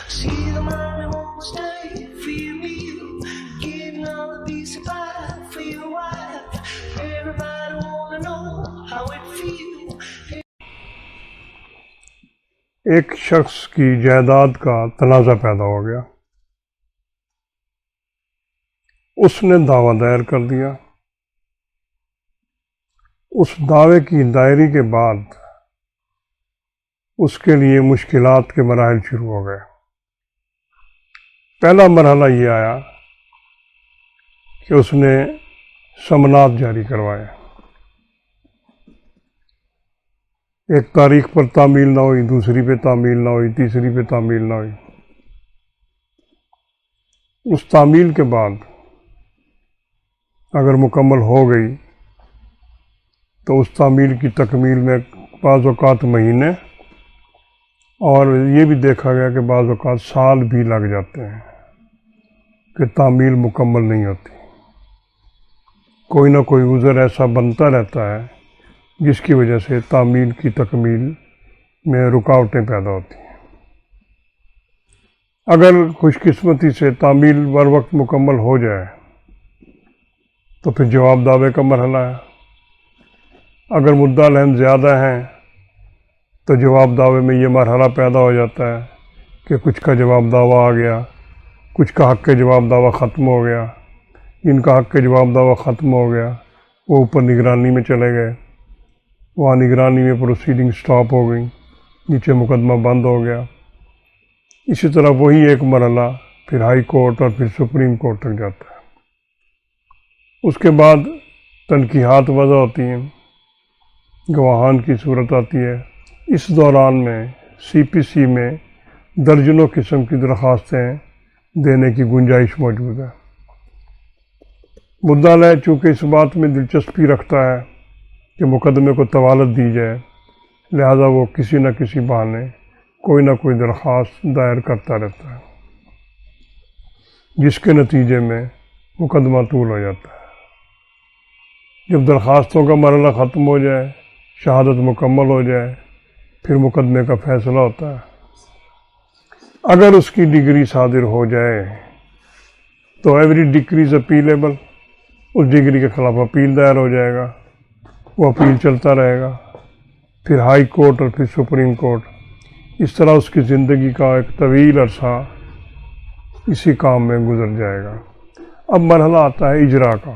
See the mommy won't stay for your meal, getting all the piece of pie for your wife. Everybody wanna know how it feels. ایک شخص کی جائیداد کا تنازع پیدا ہو گیا. اس نے دعویٰ دائر کر دیا. اس دعوے کی دائری کے بعد اس کے لیے مشکلات کے مراحل شروع ہو گئے. پہلا مرحلہ یہ آیا کہ اس نے سمنات جاری کروائے. ایک تاریخ پر تعمیل نہ ہوئی، دوسری پہ تعمیل نہ ہوئی، تیسری پہ تعمیل نہ ہوئی. اس تعمیل کے بعد اگر مکمل ہو گئی تو اس تعمیل کی تکمیل میں بعض اوقات مہینے اور یہ بھی دیکھا گیا کہ بعض اوقات سال بھی لگ جاتے ہیں کہ تعمیل مکمل نہیں ہوتی. کوئی نہ کوئی عذر ایسا بنتا رہتا ہے جس کی وجہ سے تعمیل کی تکمیل میں رکاوٹیں پیدا ہوتی ہیں. اگر خوش قسمتی سے تعمیل بر وقت مکمل ہو جائے تو پھر جواب دعوے کا مرحلہ ہے. اگر مدعا العین زیادہ ہیں تو جواب دعوے میں یہ مرحلہ پیدا ہو جاتا ہے کہ کچھ کا جواب دعویٰ آ گیا، کچھ کا حق کے جواب دعویٰ ختم ہو گیا. جن کا حق کے جواب دعویٰ ختم ہو گیا وہ اوپر نگرانی میں چلے گئے، وہاں نگرانی میں پروسیڈنگ سٹاپ ہو گئی، نیچے مقدمہ بند ہو گیا. اسی طرح وہی ایک مرحلہ پھر ہائی کورٹ اور پھر سپریم کورٹ تک جاتا ہے. اس کے بعد تنقیحات وضع ہوتی ہیں، گواہان کی صورت آتی ہے. اس دوران میں سی پی سی میں درجنوں قسم کی درخواستیں دینے کی گنجائش موجود ہے. مدعا علیہ چونکہ اس بات میں دلچسپی رکھتا ہے کہ مقدمے کو طوالت دی جائے، لہذا وہ کسی نہ کسی بہانے کوئی نہ کوئی درخواست دائر کرتا رہتا ہے، جس کے نتیجے میں مقدمہ طول ہو جاتا ہے. جب درخواستوں کا مرحلہ ختم ہو جائے، شہادت مکمل ہو جائے، پھر مقدمے کا فیصلہ ہوتا ہے. اگر اس کی ڈگری صادر ہو جائے تو ایوری ڈگری از اپیلیبل، اس ڈگری کے خلاف اپیل دائر ہو جائے گا، وہ اپیل چلتا رہے گا، پھر ہائی کورٹ اور پھر سپریم کورٹ. اس طرح اس کی زندگی کا ایک طویل عرصہ اسی کام میں گزر جائے گا. اب مرحلہ آتا ہے اجرا کا.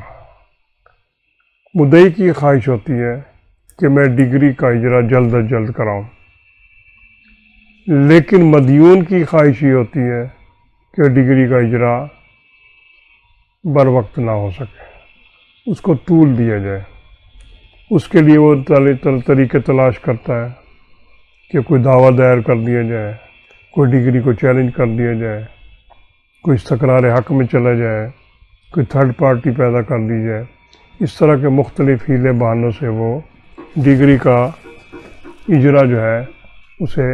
مدعی کی خواہش ہوتی ہے کہ میں ڈگری کا اجرا جلد از جلد کراؤں، لیکن مدیون کی خواہش یہ ہوتی ہے کہ ڈگری کا اجرا بر وقت نہ ہو سکے، اس کو طول دیا جائے. اس کے لیے وہ طریقے تلاش کرتا ہے کہ کوئی دعویٰ دائر کر دیا جائے، کوئی ڈگری کو چیلنج کر دیا جائے، کوئی استقرار حق میں چلا جائے، کوئی تھرڈ پارٹی پیدا کر دی جائے. اس طرح کے مختلف ہیلے بہانوں سے وہ ڈگری کا اجرا جو ہے اسے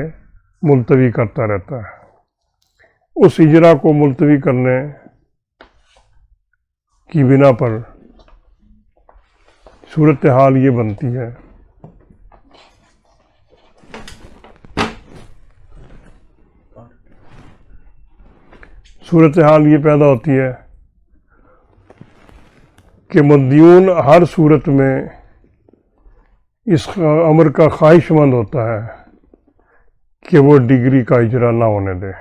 ملتوی کرتا رہتا ہے. اس اجرا کو ملتوی کرنے کی بنا پر صورتحال یہ بنتی ہے یہ پیدا ہوتی ہے کہ مدیون ہر صورت میں اس امر کا خواہش مند ہوتا ہے کہ وہ ڈگری کا اجرا نہ ہونے دے،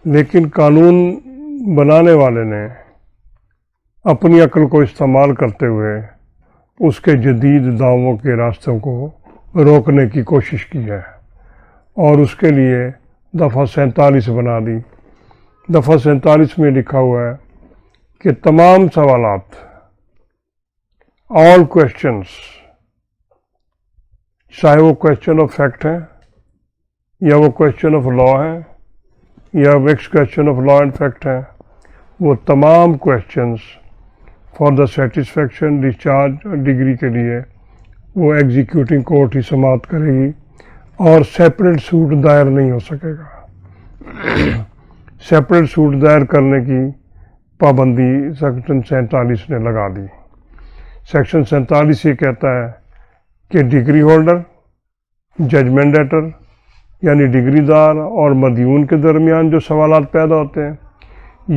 لیکن قانون بنانے والے نے اپنی عقل کو استعمال کرتے ہوئے اس کے جدید دعووں کے راستوں کو روکنے کی کوشش کی ہے، اور اس کے لیے دفعہ 47 بنا دی. دفعہ 47 میں لکھا ہوا ہے کہ تمام سوالات، آل کویسچنس، چاہے وہ کویسچن آف فیکٹ ہیں یا وہ کویسچن آف لا ہیں یا question of law and fact ہیں، وہ تمام questions for the satisfaction discharge degree کے لیے وہ ایگزیکیوٹنگ کورٹ ہی سماعت کرے گی، اور سیپریٹ سوٹ دائر نہیں ہو سکے گا. سیپریٹ سوٹ دائر کرنے کی پابندی سیکشن 47 نے لگا دی. سیکشن 47 یہ کہتا ہے کہ ڈگری ہولڈر، جج مینڈیٹر یعنی ڈگری دار اور مدیون کے درمیان جو سوالات پیدا ہوتے ہیں،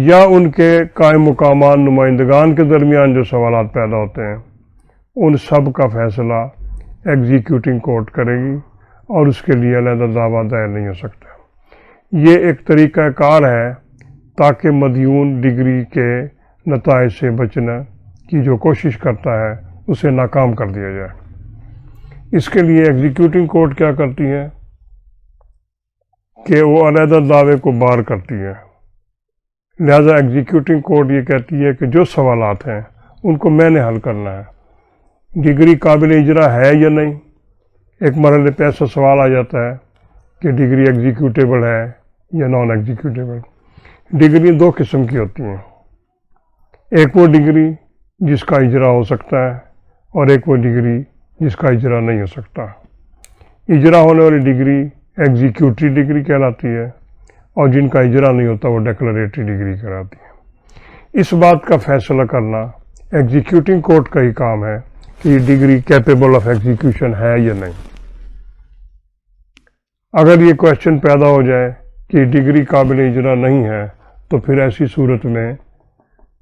یا ان کے قائم مقامان نمائندگان کے درمیان جو سوالات پیدا ہوتے ہیں، ان سب کا فیصلہ ایگزیکیوٹنگ کورٹ کرے گی اور اس کے لیے علیحدہ دعویٰ دائر نہیں ہو سکتا۔ یہ ایک طریقہ کار ہے تاکہ مدیون ڈگری کے نتائج سے بچنے کی جو کوشش کرتا ہے اسے ناکام کر دیا جائے۔ اس کے لیے ایگزیکیوٹنگ کورٹ کیا کرتی ہے کہ وہ علیحدہ دعوے کو بار کرتی ہے۔ لہذا ایگزیکیوٹنگ کورٹ یہ کہتی ہے کہ جو سوالات ہیں ان کو میں نے حل کرنا ہے۔ ڈگری قابل اجرا ہے یا نہیں، ایک مرحلے پہ ایسا سوال آ جاتا ہے کہ ڈگری ایگزیکیوٹیبل ہے یا نان ایگزیکیوٹیبل۔ ڈگری دو قسم کی ہوتی ہیں، ایک وہ ڈگری جس کا اجرا ہو سکتا ہے اور ایک وہ ڈگری جس کا اجرا نہیں ہو سکتا۔ اجرا ہونے والی ڈگری ایگزیکیوٹری ڈگری کہلاتی ہے اور جن کا اجرا نہیں ہوتا وہ ڈیکلریٹری ڈگری کہلاتی ہے۔ اس بات کا فیصلہ کرنا ایگزیکیوٹنگ کورٹ کا ہی کام ہے کہ یہ ڈگری کیپیبل آف ایگزیکیوشن ہے یا نہیں۔ اگر یہ کویشچن پیدا ہو جائے کہ ڈگری قابل اجرا نہیں ہے تو پھر ایسی صورت میں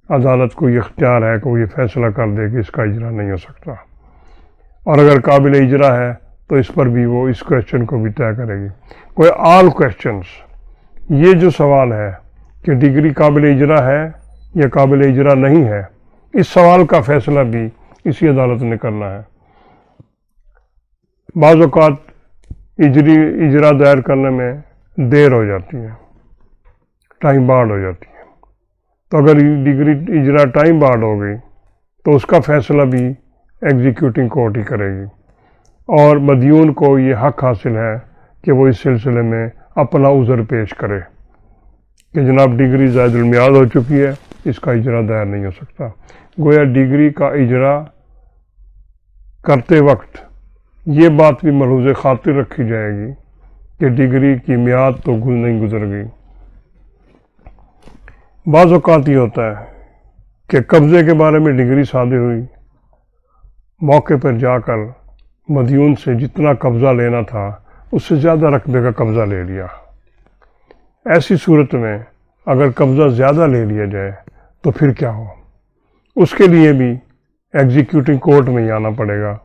عدالت کو یہ اختیار ہے کہ وہ یہ فیصلہ کر دے کہ اس کا اجرا نہیں ہو سکتا، اور اگر قابل اجرا ہے تو اس پر بھی وہ اس کویشچن کو بھی طے کرے گی۔ کوئی آل کویشچنس، یہ جو سوال ہے کہ ڈگری قابل اجرا ہے یا قابل اجرا نہیں ہے، اس سوال کا فیصلہ بھی اسی عدالت نے کرنا ہے۔ بعض اوقات اجرا دائر کرنے میں دیر ہو جاتی ہے، ٹائم بارڈ ہو جاتی ہے، تو اگر ڈگری اجرا ٹائم بارڈ ہو گئی تو اس کا فیصلہ بھی ایگزیکیوٹنگ کورٹ ہی کرے گی، اور مدیون کو یہ حق حاصل ہے کہ وہ اس سلسلے میں اپنا عذر پیش کرے کہ جناب ڈگری زائد المیعاد ہو چکی ہے، اس کا اجرا دائر نہیں ہو سکتا۔ گویا ڈگری کا اجرا کرتے وقت یہ بات بھی ملحوظ خاطر رکھی جائے گی کہ ڈگری کی میعاد تو نہیں گزر گئی۔ بعض اوقات یہ ہوتا ہے کہ قبضے کے بارے میں ڈگری صادر ہوئی، موقع پر جا کر مدیون سے جتنا قبضہ لینا تھا اس سے زیادہ رقبے کا قبضہ لے لیا۔ ایسی صورت میں اگر قبضہ زیادہ لے لیا جائے تو پھر کیا ہو؟ اس کے لیے بھی ایگزیکیوٹنگ کورٹ میں ہی آنا پڑے گا۔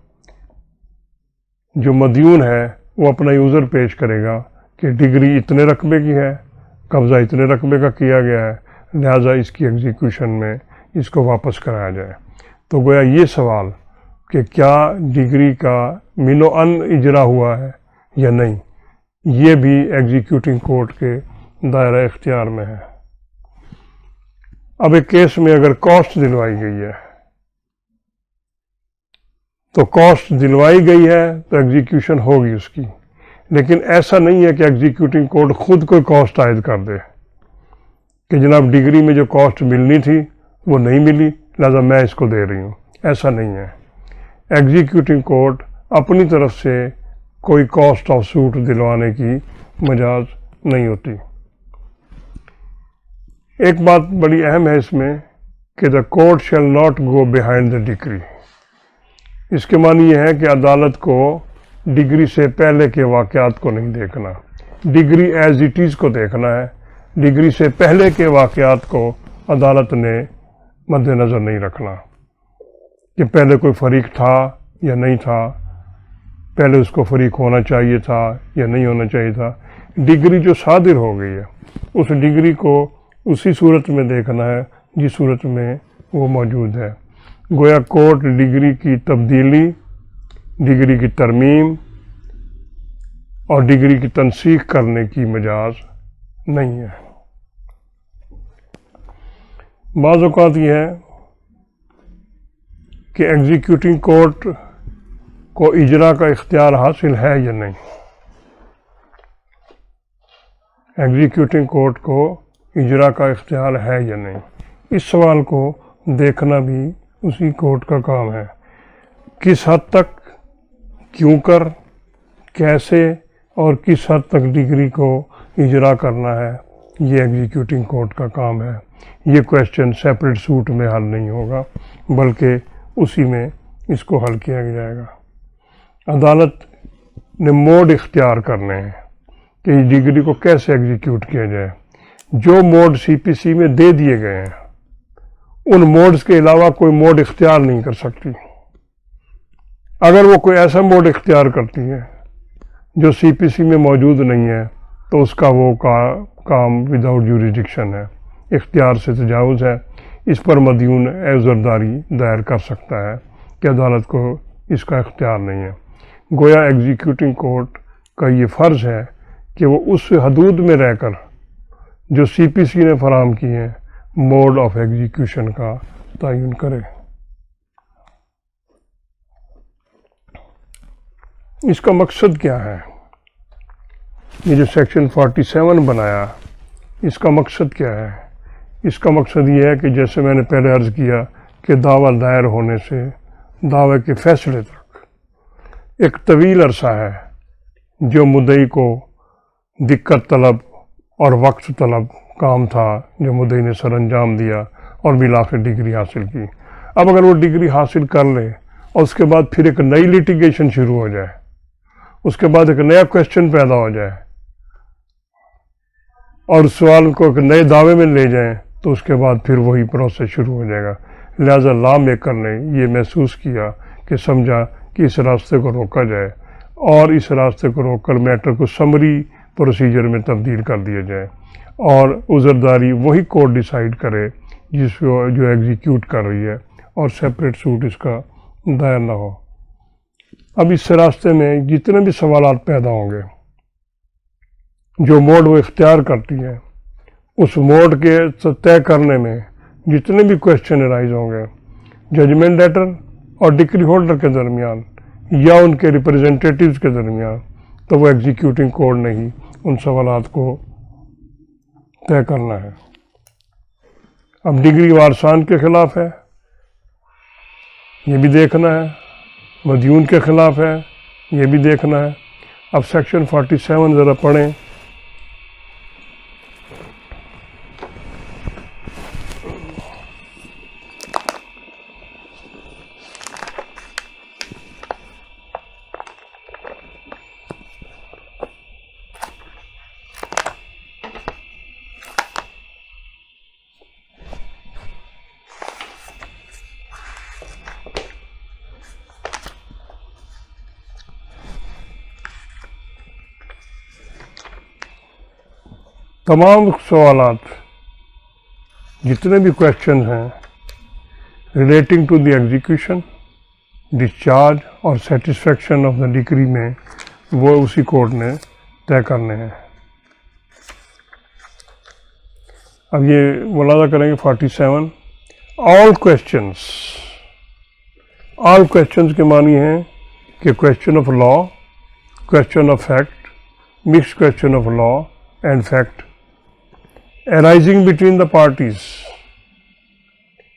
جو مدیون ہے وہ اپنا عذر پیش کرے گا کہ ڈگری اتنے رقبے کی ہے، قبضہ اتنے رقبے کا کیا گیا ہے، لہٰذا اس کی ایگزیکیوشن میں اس کو واپس کرایا جائے۔ تو گویا یہ سوال کہ کیا ڈگری کا من و ان اجرا ہوا ہے یا نہیں، یہ بھی ایگزیکیوٹنگ کورٹ کے دائرہ اختیار میں ہے۔ اب ایک کیس میں اگر کاسٹ دلوائی گئی ہے تو کاسٹ دلوائی گئی ہے تو ایگزیکیوشن ہوگی اس کی، لیکن ایسا نہیں ہے کہ ایگزیکیوٹنگ کورٹ خود کوئی کاسٹ عائد کر دے کہ جناب ڈگری میں جو کاسٹ ملنی تھی وہ نہیں ملی لہذا میں اس کو دے رہی ہوں، ایسا نہیں ہے۔ ایگزیکیوٹنگ کورٹ اپنی طرف سے کوئی کاسٹ آف سوٹ دلوانے کی مجاز نہیں ہوتی۔ ایک بات بڑی اہم ہے اس میں کہ the court shall not go behind the decree۔ اس کے معنی یہ ہے کہ عدالت کو ڈگری سے پہلے کے واقعات کو نہیں دیکھنا، ڈگری ایز اٹ از کو دیکھنا ہے۔ ڈگری سے پہلے کے واقعات کو عدالت نے مد نظر نہیں رکھنا کہ پہلے کوئی فریق تھا یا نہیں تھا، پہلے اس کو فریق ہونا چاہیے تھا یا نہیں ہونا چاہیے تھا۔ ڈگری جو صادر ہو گئی ہے اس ڈگری کو اسی صورت میں دیکھنا ہے جس صورت میں وہ موجود ہے۔ گویا کورٹ ڈگری کی تبدیلی، ڈگری کی ترمیم اور ڈگری کی تنسیخ کرنے کی مجاز نہیں ہے۔ بعض اوقات یہ ہے کہ ایگزیکیوٹنگ کورٹ کو اجرا کا اختیار حاصل ہے یا نہیں۔ ایگزیکیوٹنگ کورٹ کو اجرا کا اختیار ہے یا نہیں، اس سوال کو دیکھنا بھی اسی کورٹ کا کام ہے۔ کس حد تک، کیوں کر، کیسے اور کس حد تک ڈگری کو اجرا کرنا ہے، یہ ایگزیکیوٹنگ کورٹ کا کام ہے۔ یہ کویشچن سیپریٹ سوٹ میں حل نہیں ہوگا بلکہ اسی میں اس کو حل کیا جائے گا۔ عدالت نے موڈ اختیار کرنے ہیں کہ اس ڈگری کو کیسے ایگزیکیوٹ کیا جائے. جو موڈ سی پی سی میں دے دیے گئے ہیں ان موڈز کے علاوہ کوئی موڈ اختیار نہیں کر سکتی. اگر وہ کوئی ایسا موڈ اختیار کرتی ہے جو سی پی سی میں موجود نہیں ہے تو اس کا وہ کام وداؤٹ جوریسڈکشن ہے، اختیار سے تجاوز ہے. اس پر مدیون عذرداری دائر کر سکتا ہے کہ عدالت کو اس کا اختیار نہیں ہے. گویا ایگزیکیوٹنگ کورٹ کا یہ فرض ہے کہ وہ اس حدود میں رہ کر جو سی پی سی نے فراہم کی ہیں موڈ آف ایگزیکیوشن کا تعین کرے. اس کا مقصد کیا ہے؟ یہ جو سیکشن 47 بنایا اس کا مقصد کیا ہے؟ اس کا مقصد یہ ہے کہ جیسے میں نے پہلے عرض کیا کہ دعویٰ دائر ہونے سے دعوے کے فیصلے تک ایک طویل عرصہ ہے جو مدعی کو دقت طلب اور وقت طلب کام تھا جو مدعی نے سر انجام دیا اور بالآخر ڈگری حاصل کی. اب اگر وہ ڈگری حاصل کر لے اور اس کے بعد پھر ایک نئی لیٹیگیشن شروع ہو جائے، اس کے بعد ایک نیا کویسچن پیدا ہو جائے اور اس سوال کو ایک نئے دعوے میں لے جائیں تو اس کے بعد پھر وہی پروسیس شروع ہو جائے گا. لہٰذا لا میکر نے یہ محسوس کیا کہ سمجھا کہ اس راستے کو روکا جائے اور اس راستے کو روک کر میٹر کو سمری پروسیجر میں تبدیل کر دیا جائے اور عذرداری وہی کورٹ ڈیسائیڈ کرے جس کو جو ایگزیکیوٹ کر رہی ہے اور سیپریٹ سوٹ اس کا دائر نہ ہو. اب اس راستے میں جتنے بھی سوالات پیدا ہوں گے جو موڈ وہ اختیار کرتی ہے اس موڈ کے طے کرنے میں جتنے بھی کویسچن ارائز ہوں گے ججمنٹ لیٹر اور ڈگری ہولڈر کے درمیان یا ان کے ریپرزنٹیٹیوز کے درمیان، تو وہ ایگزیکیوٹنگ کورٹ نے ہی ان سوالات کو طے کرنا ہے. اب ڈگری وارثان کے خلاف ہے یہ بھی دیکھنا ہے، مدیون کے خلاف ہے یہ بھی دیکھنا ہے. اب سیکشن 47 ذرا پڑھیں. تمام سوالات جتنے بھی کویسچنز ہیں relating to the execution, discharge اور سیٹسفیکشن آف دا ڈگری میں وہ اسی کورٹ نے طے کرنے ہیں. اب یہ ملاحظہ کریں گے 47 آل کویسچنز کے معنی ہیں کہ question of law, question of fact, mixed question of law and fact arising between the parties.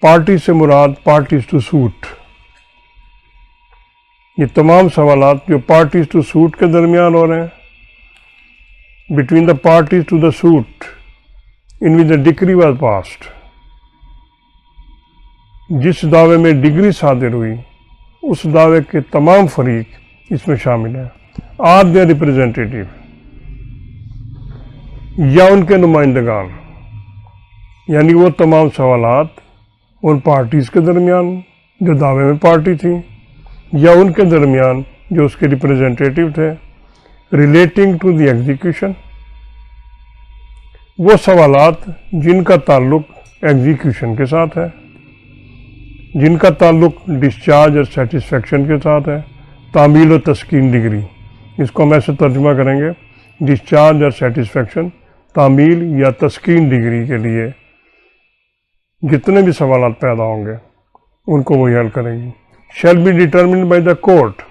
Party سے مراد پارٹیز ٹو سوٹ. یہ تمام سوالات جو پارٹیز ٹو سوٹ کے درمیان ہو رہے ہیں، between the parties to the suit in which the decree was passed, جس دعوے میں ڈگری صادر ہوئی اس دعوے کے تمام فریق اس میں شامل ہیں. آر دے ریپرزینٹیٹیو یا ان کے نمائندگان، یعنی وہ تمام سوالات ان پارٹیز کے درمیان جو دعوے میں پارٹی تھیں یا ان کے درمیان جو اس کے ریپرزینٹیٹیو تھے، ریلیٹنگ ٹو دی ایگزیکیوشن، وہ سوالات جن کا تعلق ایگزیکیوشن کے ساتھ ہے، جن کا تعلق ڈسچارج اور سیٹسفیکشن کے ساتھ ہے. تعمیل و تسکین ڈگری، اس کو ہم ایسے ترجمہ کریں گے ڈسچارج اور سیٹسفیکشن، تعمیل یا تسکین ڈگری کے لیے جتنے بھی سوالات پیدا ہوں گے ان کو وہی حل کریں گی. Shall be determined by the court,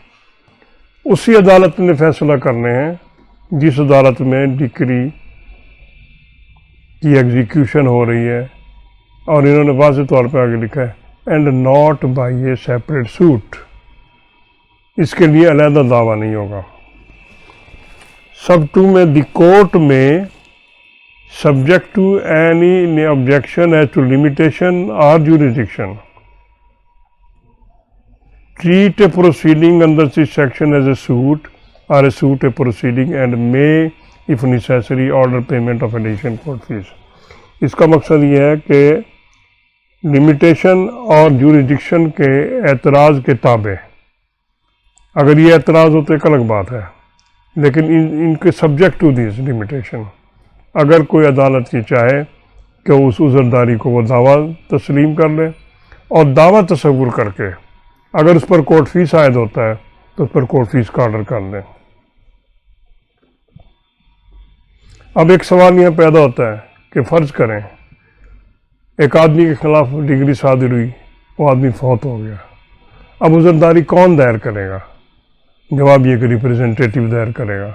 اسی عدالت نے فیصلہ کرنے ہیں جس عدالت میں ڈگری کی ایگزیکیوشن ہو رہی ہے، اور انہوں نے واضح طور پہ آگے لکھا ہے and not by a separate suit, اس کے لیے علیحدہ دعویٰ نہیں ہوگا. سب 2 میں دی کورٹ میں subject to any objection as to limitation or jurisdiction treat a proceeding under this section as a suit or a suit a proceeding and may if necessary order payment of additional court fees. اس کا مقصد یہ ہے کہ limitation اور jurisdiction کے اعتراض کے تابع، اگر یہ اعتراض ہو تو ایک الگ بات ہے، لیکن ان کے سبجیکٹ ٹو دیز لمیٹیشن، اگر کوئی عدالت یہ چاہے کہ اس عذرداری کو وہ دعویٰ تسلیم کر لے اور دعویٰ تصور کر کے اگر اس پر کورٹ فیس عائد ہوتا ہے تو اس پر کورٹ فیس کا آرڈر کر دیں۔ اب ایک سوال یہ پیدا ہوتا ہے کہ فرض کریں ایک آدمی کے خلاف ڈگری صادر ہوئی، وہ آدمی فوت ہو گیا، اب عذرداری کون دائر کرے گا؟ جواب یہ کہ ریپریزنٹیٹیو دائر کرے گا۔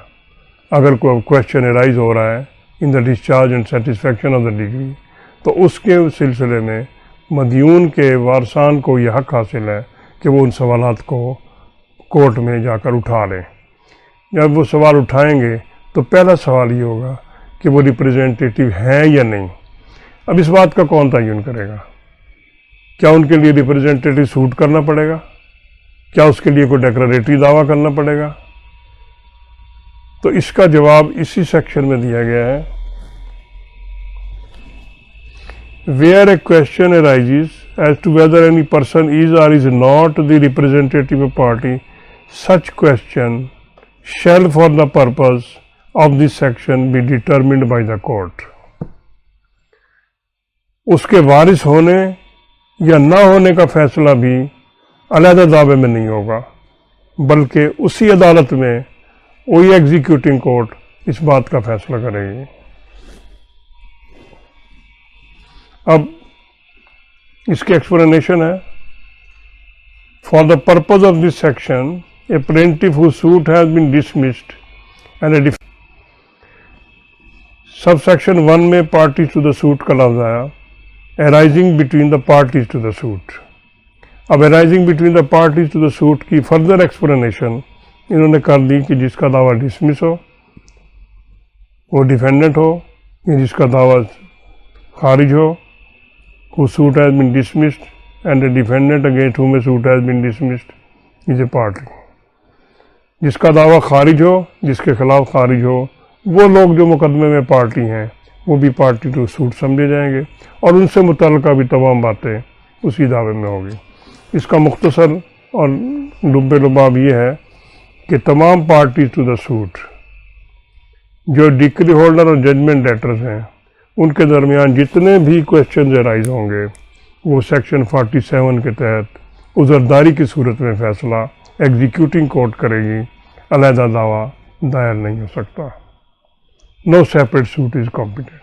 اگر کوئی کویشچن ارائز ہو رہا ہے in the discharge and satisfaction of the degree, تو اس کے سلسلے میں مدیون کے وارثان کو یہ حق حاصل ہے کہ وہ ان سوالات کو کورٹ میں جا کر اٹھا لیں۔ جب وہ سوال اٹھائیں گے تو پہلا سوال یہ ہوگا کہ وہ ریپریزنٹیٹیو ہیں یا نہیں۔ اب اس بات کا کون تعین کرے گا؟ کیا ان کے لیے ریپریزنٹیٹیو سوٹ کرنا پڑے گا؟ کیا اس کے لیے کوئی ڈیکلریٹری دعویٰ کرنا پڑے گا؟ تو اس کا جواب اسی سیکشن میں دیا گیا ہے۔ Where a question arises as to whether any person is or is not the representative of party, such question shall for the purpose of this section be determined by the court. اس کے وارث ہونے یا نہ ہونے کا فیصلہ بھی علیحدہ دعوے میں نہیں ہوگا، بلکہ اسی عدالت میں وہی ایگزیکیوٹنگ کورٹ اس بات کا فیصلہ کرے گی۔ اب اس کی ایکسپلینیشن ہے، for the purpose of this section A plaintiff whose suit has been dismissed and a sub section 1 میں پارٹیز ٹو دا سوٹ کا لفظ آیا، arising between the parties to the suit۔ اب arising between the parties to the suit کی further explanation انہوں نے کر دی کہ جس کا دعویٰ ڈسمس ہو وہ ڈیفینڈنٹ ہو، یا جس کا دعویٰ خارج ہو whose suit has been dismissed and a defendant against whom a suit has been dismissed is a party۔ جس کا دعویٰ خارج ہو، جس کے خلاف خارج ہو، وہ لوگ جو مقدمے میں پارٹی ہیں وہ بھی پارٹی ٹو سوٹ سمجھے جائیں گے، اور ان سے متعلقہ بھی تمام باتیں اسی دعوے میں ہوگی۔ اس کا مختصر اور لب لباب یہ ہے کہ تمام پارٹیز ٹو دا سوٹ جو ڈکری ہولڈر اور ججمنٹ ڈیٹرز ہیں، ان کے درمیان جتنے بھی کویشچنز ارائز ہوں گے وہ سیکشن 47 کے تحت عذرداری کی صورت میں فیصلہ ایگزیکیوٹنگ کورٹ کرے گی، علیحدہ دعویٰ دائر نہیں ہو سکتا۔ No separate suit is competent۔